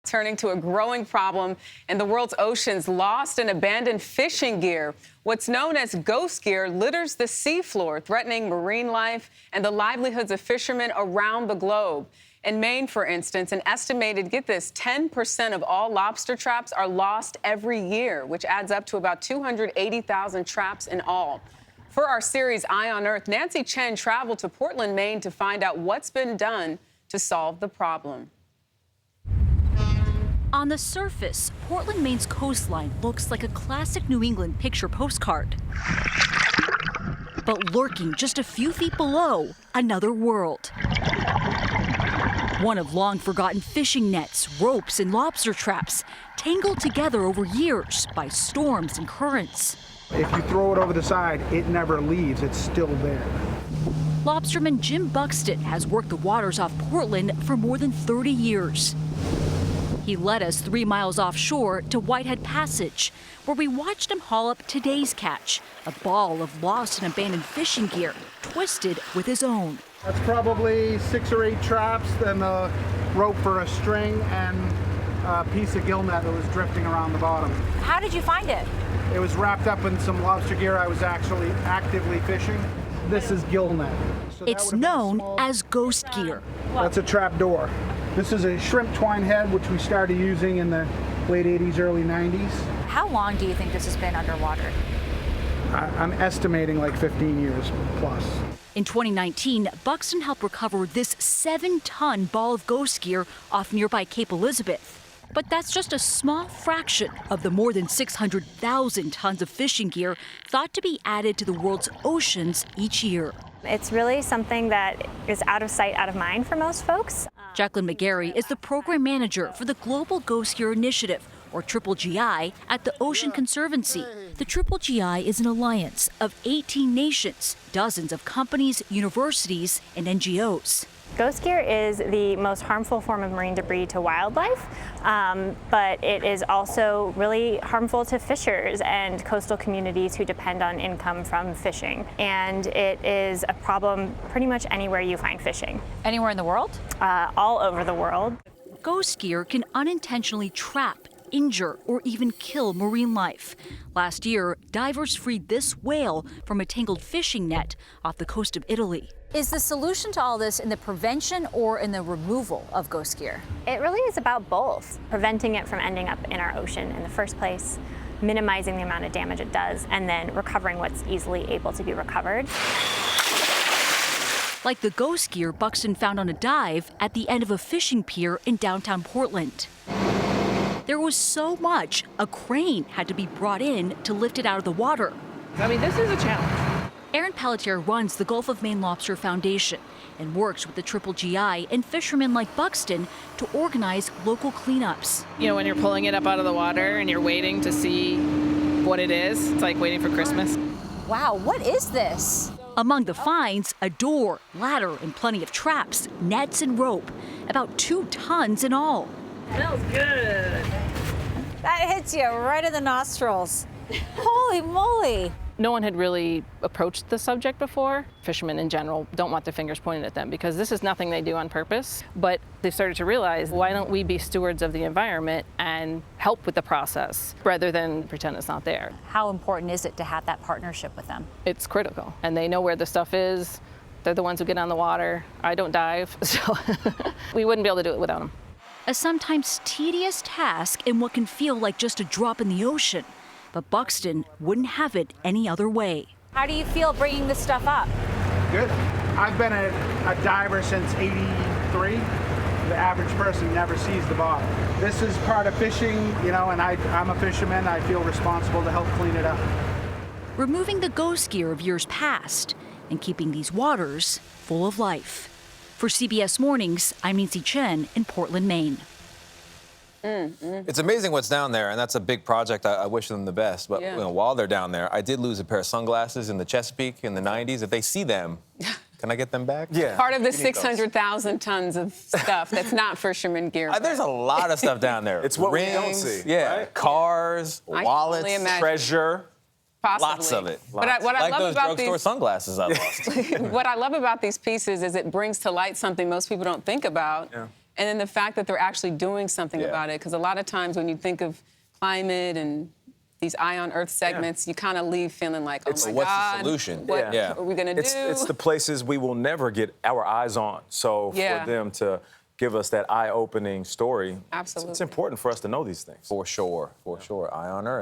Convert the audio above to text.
Turning to a growing problem in the world's oceans, lost and abandoned fishing gear. What's known as ghost gear litters the seafloor, threatening marine life and the livelihoods of fishermen around the globe. In Maine, for instance, an estimated, get this, 10% of all lobster traps are lost every year, which adds up to about 280,000 traps in all. For our series, Eye on Earth, Nancy Chen traveled to Portland, Maine to find out what's been done to solve the problem. On the surface, Portland, Maine's coastline looks like a classic New England picture postcard. But lurking just a few feet below, another world. One of long-forgotten fishing nets, ropes, and lobster traps, tangled together over years by storms and currents. If you throw it over the side, it never leaves. It's still there. Lobsterman Jim Buxton has worked the waters off Portland for more than 30 years. He led us 3 miles offshore to Whitehead Passage, where we watched him haul up today's catch, a ball of lost and abandoned fishing gear, twisted with his own. That's probably 6 or 8 traps, then a rope for a string, and a piece of gill net that was drifting around the bottom. How did you find it? It was wrapped up in some lobster gear I was actually actively fishing. This is gill net. So it's known as ghost gear. That's a trap door. This is a shrimp twine head, which we started using in the late 80s, early 90s. How long do you think this has been underwater? I'm estimating like 15 years plus. In 2019, Buxton helped recover this 7-ton ball of ghost gear off nearby Cape Elizabeth. But that's just a small fraction of the more than 600,000 tons of fishing gear thought to be added to the world's oceans each year. It's really something that is out of sight, out of mind for most folks. Jacqueline McGarry is the program manager for the Global Ghost Gear Initiative, or Triple GI, at the Ocean Conservancy. The Triple GI is an alliance of 18 nations, dozens of companies, universities, and NGOs. Ghost gear is the most harmful form of marine debris to wildlife, but it is also really harmful to fishers and coastal communities who depend on income from fishing. And it is a problem pretty much anywhere you find fishing. Anywhere in the world? All over the world. Ghost gear can unintentionally trap, injure, or even kill marine life. Last year, divers freed this whale from a tangled fishing net off the coast of Italy. Is the solution to all this in the prevention or in the removal of ghost gear? It really is about both. Preventing it from ending up in our ocean in the first place, minimizing the amount of damage it does, and then recovering what's easily able to be recovered. Like the ghost gear Buxton found on a dive at the end of a fishing pier in downtown Portland. There was so much, a crane had to be brought in to lift it out of the water. I mean, this is a challenge. Aaron Pelletier runs the Gulf of Maine Lobster Foundation and works with the Triple GI and fishermen like Buxton to organize local cleanups. You know, when you're pulling it up out of the water and you're waiting to see what it is, it's like waiting for Christmas. Wow, what is this? Among the finds, a door, ladder, and plenty of traps, nets, and rope. About 2 tons in all. Smells good. That hits you right in the nostrils. Holy moly. No one had really approached the subject before. Fishermen in general don't want their fingers pointed at them because this is nothing they do on purpose. But they've started to realize, why don't we be stewards of the environment and help with the process rather than pretend it's not there? How important is it to have that partnership with them? It's critical. And they know where the stuff is. They're the ones who get on the water. I don't dive, so we wouldn't be able to do it without them. A sometimes tedious task in what can feel like just a drop in the ocean. But Buxton wouldn't have it any other way. How do you feel bringing this stuff up? Good. I've been a diver since '83. The average person never sees the bottom. This is part of fishing, you know, and I'm a fisherman. I feel responsible to help clean it up. Removing the ghost gear of years past and keeping these waters full of life. For CBS Mornings, I'm Nancy Chen in Portland, Maine. It's amazing what's down there, and that's a big project. I wish them the best. But Yeah. you know, while they're down there, I did lose a pair of sunglasses in the Chesapeake in the 90s. If they see them, can I get them back? Yeah. Part of the 600,000 tons of stuff that's not fisherman gear. There's a lot of stuff down there. It's what Rings, we don't see. Yeah, Right? cars, I can wallets, only imagine. treasure. Possibly. Lots of it. But what I like love those about drugstore these sunglasses I lost. what I love about these pieces is it brings to light something most people don't think about. Yeah. And then the fact that they're actually doing something about it, because a lot of times when you think of climate and these Eye on Earth segments, you kind of leave feeling like, oh my what's God, the solution? what are we gonna do? It's the places we will never get our eyes on. So for them to give us that eye-opening story, Absolutely. it's important for us to know these things. For sure, Eye on Earth.